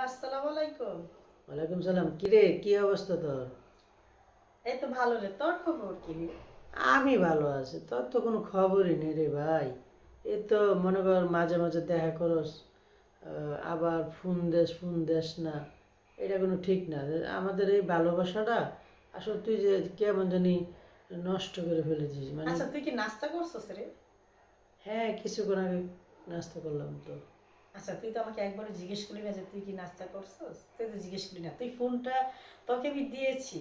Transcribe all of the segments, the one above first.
আসসালামু আলাইকুম। ওয়ালাইকুম সালাম। কিরে, কি অবস্থা তোর? এই তো ভালো রে, তোর খবর কি রে? আমি ভালো আছি, তোর তো কোনো খবরই নেই রে ভাই। এই তো মনে কর মাঝে মাঝে দেখা করস, আবার ফোন দেস না। এটা কোনো ঠিক না। আমাদের এই ভালোবাসাটা আসলে তুই যে কেমন জানি নষ্ট করে ফেলেছিস মানে। আচ্ছা, তুই কি নাস্তা করছিস রে? হ্যাঁ, কিছুক্ষণ আগে নাস্তা করলাম তো। আচ্ছা, তুই তো আমাকে একবারও জিজ্ঞেস করলি না যে তুই কি নাস্তা করছিস। তুই তো জিজ্ঞেস করলি না, তুই ফোনটা তোকে আমি দিয়েছি,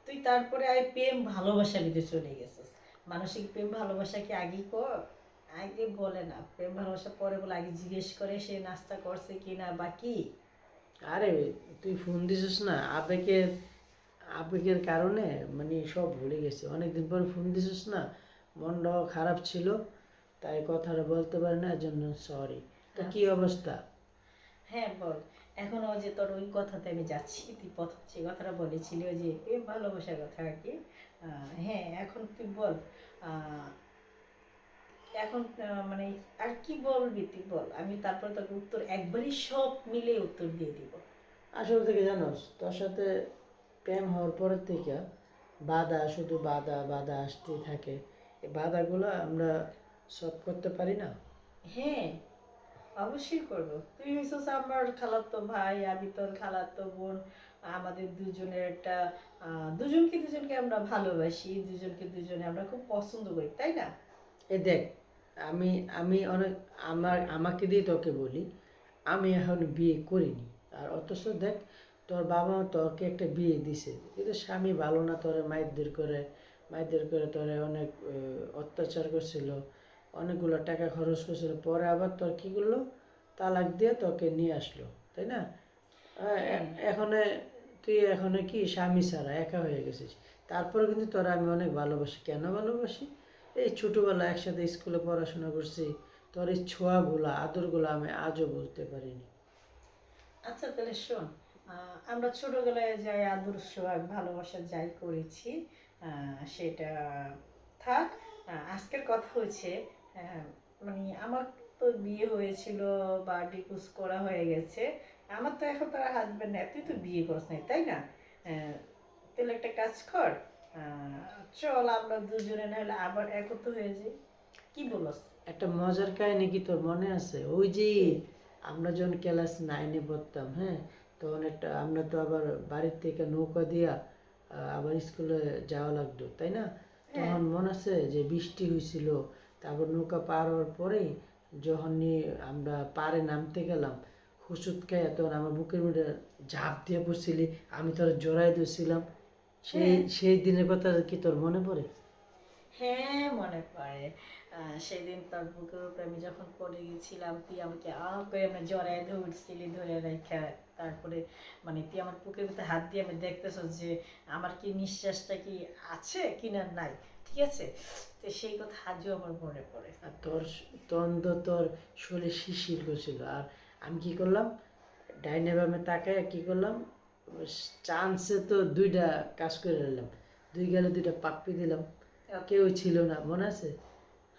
তুই তারপরে আই প্রেম ভালোবাসা নিতে চলে গেছিস। মানসিক প্রেম ভালোবাসা কি আগে কর? আগে বলে না, প্রেম ভালোবাসা পরে বলে, আগে জিজ্ঞেস করে সে নাস্তা করছে কি না বা কি। আরে, তুই ফোন দিছিস না, আবেগের আবেগের কারণে মানে সব ভুলে গেছি। অনেকদিন পরে ফোন দিছিস না, মনটাও খারাপ ছিল, তাই কথাটা বলতে পারি না, এজন্য সরি। তো কি আচ্ছা, অবস্থা? হ্যাঁ বল। এখন ওই যে তোর ওই কথাতে আমি যাচ্ছি, তুই প্রথম যে কথাটা বলেছিলি ওই যে প্রেম ভালোবাসার কথা আর কি। হ্যাঁ, এখন তুই বল। আহ, এখন মানে আর কি বলবি তুই বল, আমি তারপর তোকে উত্তর একবারই সব মিলে উত্তর দিয়ে দিব। আসল থেকে জানোস, তোর সাথে প্রেম হওয়ার পরের থেকে বাধা, শুধু বাধা বাধা আসতেই থাকে। এই বাধাগুলো আমরা সলভ করতে পারি না। হ্যাঁ, অবশ্যই করবো। তুই হইছিস আমার খালাতো ভাই, আমি তোর খালাতো বোন। আমাদের দুজনের একটা দুজনকে দুজনকে আমরা ভালোবাসি, দুজনকে দুজনে আমরা খুব পছন্দ করি, তাই না? এই দেখ, আমি আমি অনেক আমাকে দিয়ে তোকে বলি, আমি এখন বিয়ে করিনি। আর অথচ দেখ, তোর বাবা মা তোকে একটা বিয়ে দিছে, কিন্তু স্বামী ভালো না, তোরে মারধর করে তোরে অনেক অত্যাচার করছিল, অনেকগুলো টাকা খরচ করছিল, পরে আবার তোর কী করলো, তালাক দিয়ে তোকে নিয়ে আসলো, তাই না? হ্যাঁ, এখন তুই এখন কি স্বামী ছাড়া একা হয়ে গেছিস। তারপরে কিন্তু তোরা আমি অনেক ভালোবাসি। কেন ভালোবাসি? এই ছোটোবেলা একসাথে স্কুলে পড়াশোনা করছি, তোর এই ছোঁয়াগুলো আদরগুলো আমি আজও বলতে পারিনি। আচ্ছা তাহলে শোন। আমরা ছোটবেলায় যাই আদর সোহাগ ভালোবাসা যাই করেছি, সেটা থাক। আজকের কথা হচ্ছে, আহ, মানে আমার তো বিয়ে হয়েছিল বা ডিভোর্স করা হয়ে গেছে। আমার তো এখন তার হাজবেন্ড নেই, তুই তো বিয়ে করছ নাই, তাই না? আহ, তাহলে একটা কাজ কর, চল আমরা দুজনে নাহলে আবার একত্র হয়ে যাই। কি বলস? একটা মজার কাহিনী কি তোর মনে আছে? ওই যে কি? আমরা যখন ক্লাস 9-এ পড়তাম, হ্যাঁ, তখন একটা আমরা তো আবার বাড়ির থেকে নৌকা দিয়া আবার স্কুলে যাওয়া লাগতো, তাই না? হ্যাঁ, তখন মনে আছে যে বৃষ্টি হয়েছিল, তারপর নৌকা পার হওয়ার পরেই যখনই আমরা পাড়ে নামতে গেলাম, হুসুট খেয়ে তখন আমার বুকের মধ্যে ঝাঁপ দিয়ে পড়ছিলি, আমি তোর জড়াই দিয়েছিলাম। সেই হ্যাঁ, সেই দিনের কথা কি তোর মনে পড়ে? হ্যাঁ মনে পড়ে। সেদিন তোর বুকের উপরে আমি যখন পড়ে গেছিলাম, তুই আমাকে করে আমি জড়ায় ধরছিলি, ধরে রেখা। তারপরে মানে তুই আমার বুকের ভিতরে হাত দিয়ে আমি দেখতেছ যে আমার কি নিঃশ্বাসটা কি আছে কি না নাই, ঠিক আছে? তো সেই কথা আজও আমার মনে পড়ে। আর তখন তো তোর শরীরে শিরশির করছিল, আর আমি কি করলাম, ডাইনে বামে তাকায় কি করলাম, চান্সে তো দুইটা কাজ করে নিলাম, দুই গেলে দুইটা পাপ্পি দিলাম, কেউ ছিল না, মনে আছে?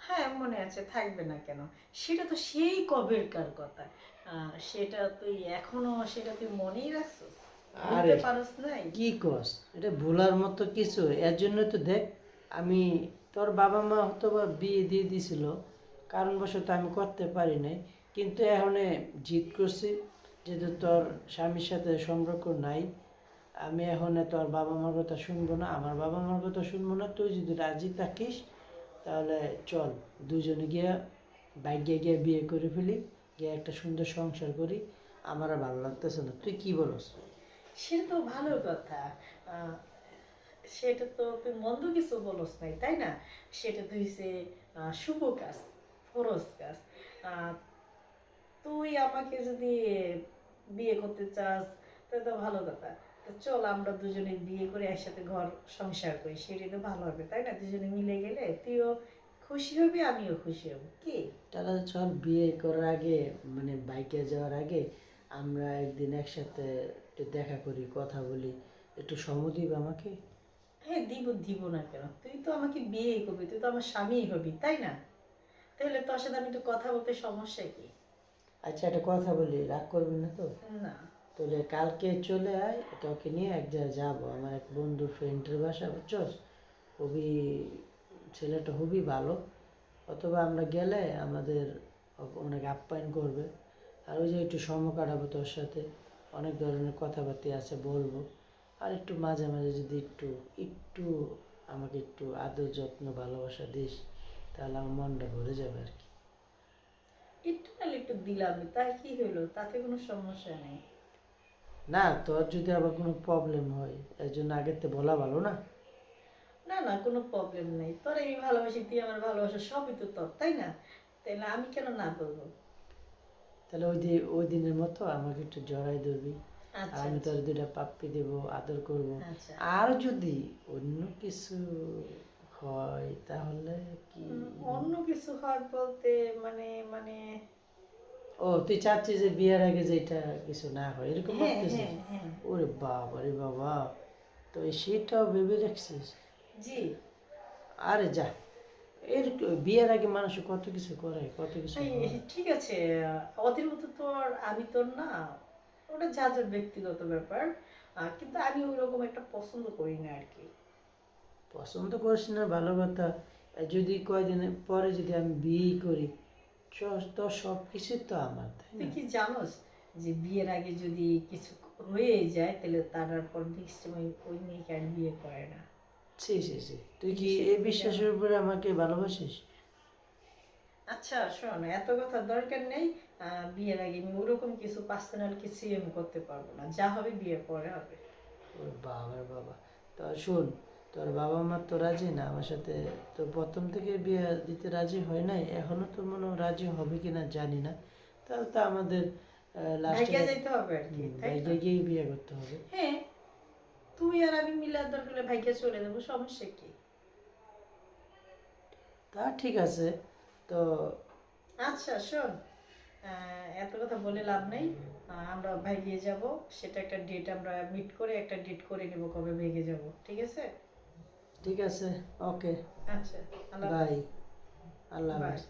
হ্যাঁ মনে আছে, থাকবে না কেন? সেটা তো সেই কবেরকার কথা। সেটা তুই এখনো সেটা তুই মনেই রাখছিস, ভুলতে আরে পারস নাই? কি কস, এটা ভোলার মতো কিছু? এর জন্য তো দেখ, আমি তোর বাবা মা হয়তো বা বিয়ে দিয়ে দিছিল, কারণবশত আমি করতে পারি নাই, কিন্তু এখন জিদ করছি, যেহেতু তোর স্বামীর সাথে সম্পর্ক নাই, আমি এখন তোর বাবা মার কথা শুনবো না, আমার বাবা মার কথা শুনবো না। তুই যদি রাজি থাকিস তাহলে চল, দুজনে গিয়ে বাইকে গিয়ে বিয়ে করে ফেলি, গিয়ে একটা সুন্দর সংসার করি। আমার আর ভালো লাগতেছে না, তুই কি বলস? সেটা তো ভালো কথা। আহ, সেটা তো তুই মন্দ কিছু বলস নাই, তাই না? সেটা তো হইছে শুভ কাজ, ফরজ কাজ। আহ, তুই আমাকে যদি বিয়ে করতে চাস, তাহলে তো ভালো কথা। তো চল আমরা দুজনে বিয়ে করে একসাথে ঘর সংসার করি, সেটাই তো ভালো হবে, তাই না? দুজনে মিলে গেলে তুইও খুশি হবি, আমিও খুশি হব, কি? তাহলে চল, বিয়ে করার আগে মানে বাইকে যাওয়ার আগে আমরা একদিন একসাথে একটু দেখা করি, কথা বলি, একটু সময় দিবে আমাকে? হ্যাঁ দিব, দিব না কেন? তুই তো আমাকে বিয়ে করবি, তুই তো আমার স্বামী হবি, তাই না? তাহলে তোর সাথে আমি একটু কথা বলতে সমস্যা কি? আচ্ছা, একটা কথা বলি, রাগ করবি না তো? না। তাহলে কালকে চলে আয়, তোকে নিয়ে এক জায়গায় যাবো, আমার এক বন্ধু ফ্রেন্ডের বাসা, বুঝছস? খুবই, ছেলেটা খুবই ভালো। অথবা আমরা গেলে আমাদের অনেক আপ্যায়ন করবে। আর ওই যে একটু সময় কাটাবো তোর সাথে, অনেক ধরনের কথাবার্তা আছে বলবো। আর একটু মাঝে মাঝে যদি একটু একটু আমাকে একটু আদর যত্ন ভালোবাসা দিস, তাহলে আমার মনটা ভরে যাবে আর কি। একটু নাহলে একটু দিলামই, তাই কি হইলো, তাতে কোনো সমস্যা নেই। না, তোর যদি আবার কোনো প্রবলেম হয় এর জন্য আগের থেকে বলা ভালো না? না না, কোনো প্রবলেম নেই, তোর আমি ভালোবাসি, তুই আমার ভালোবাসা, সবই তো তোর, তাই না? তাইলে আমি কেন না বলবো? তাহলে ওই দিনের মতো আমাকে একটু জড়াই ধরবি, আর আচ্ছা আমি আচ্ছা তোর দুইটা পাপ্পি দেবো, আদর করব। আচ্ছা। আর যদি অন্য কিছু হয় তাহলে কি? অন্য কিছু হয় বলতে মানে মানে ও, তুই চাচ্ছিস যে বিয়ের আগে যেটা কিছু না হয় এরকম হ্যাঁ ভাবতেছিস? হ্যাঁ হ্যাঁ। ওরে বাবা রে বাবা, তো সেটাও ভেবে রাখছিস? জি। আরে যা, এর বিয়ের আগে মানুষ কত কিছু করে, কত কিছু এই, হয়। ঠিক আছে, ওদের মতো তো আর আমি তোর না, ওটা যা যার ব্যক্তিগত ব্যাপার। কিন্তু আমি ওই রকম একটা পছন্দ করি না আর কি। পছন্দ করিস না ভালো কথা, যদি কয়দিন পরে যদি আমি বিয়ে করি, তো সব কিছু তো আমার, তাই তুই না? কি জানোস যে বিয়ের আগে যদি কিছু হয়ে যায় তাহলে তারপর নেক্সট টাইম ওই মেয়েকে আর বিয়ে করে না। ছি ছি ছি, তুই কি সেটা এই তুই জানো? বিশ্বাসের উপরে আমাকে ভালোবাসিস? আচ্ছা শোন, এত কথা দরকার নেই। বিয়ের আগে আমি ওরকম কিছু পার্সোনাল কিছুই আমি করতে পারবো না, যা হবে বিয়ের পরে হবে। ওর বাবা রে বাবা, তো শোন, তোর বাবা মা তো রাজি না আমার সাথে, তো প্রথম থেকে বিয়ে দিতে রাজি হয় নাই, এখনো তো মনে হয় রাজি হবে কিনা জানি না। তাহলে তো আমাদের লাস্টে ভাইগা যাইতে হবে আর কি, তাই না? বাইকে গিয়ে বিয়ে করতে হবে। হ্যাঁ, তুই আর আমি মিলে আর দরকার হলে ভাইগা চলে যাবো, সমস্যা কি? তা ঠিক আছে, তো আচ্ছা শোন, এত কথা বলে লাভ নেই। আমরা ভাইগিয়ে যাব, সেটা একটা ডেট আমরা মিট করে একটা ডেট করে নেব কবে ভেগে যাব, ঠিক আছে? ঠিক আছে, ওকে, আচ্ছা, আল্লাহ বাই, হাফেজ। আল্লাহ বাই। হাফেজ।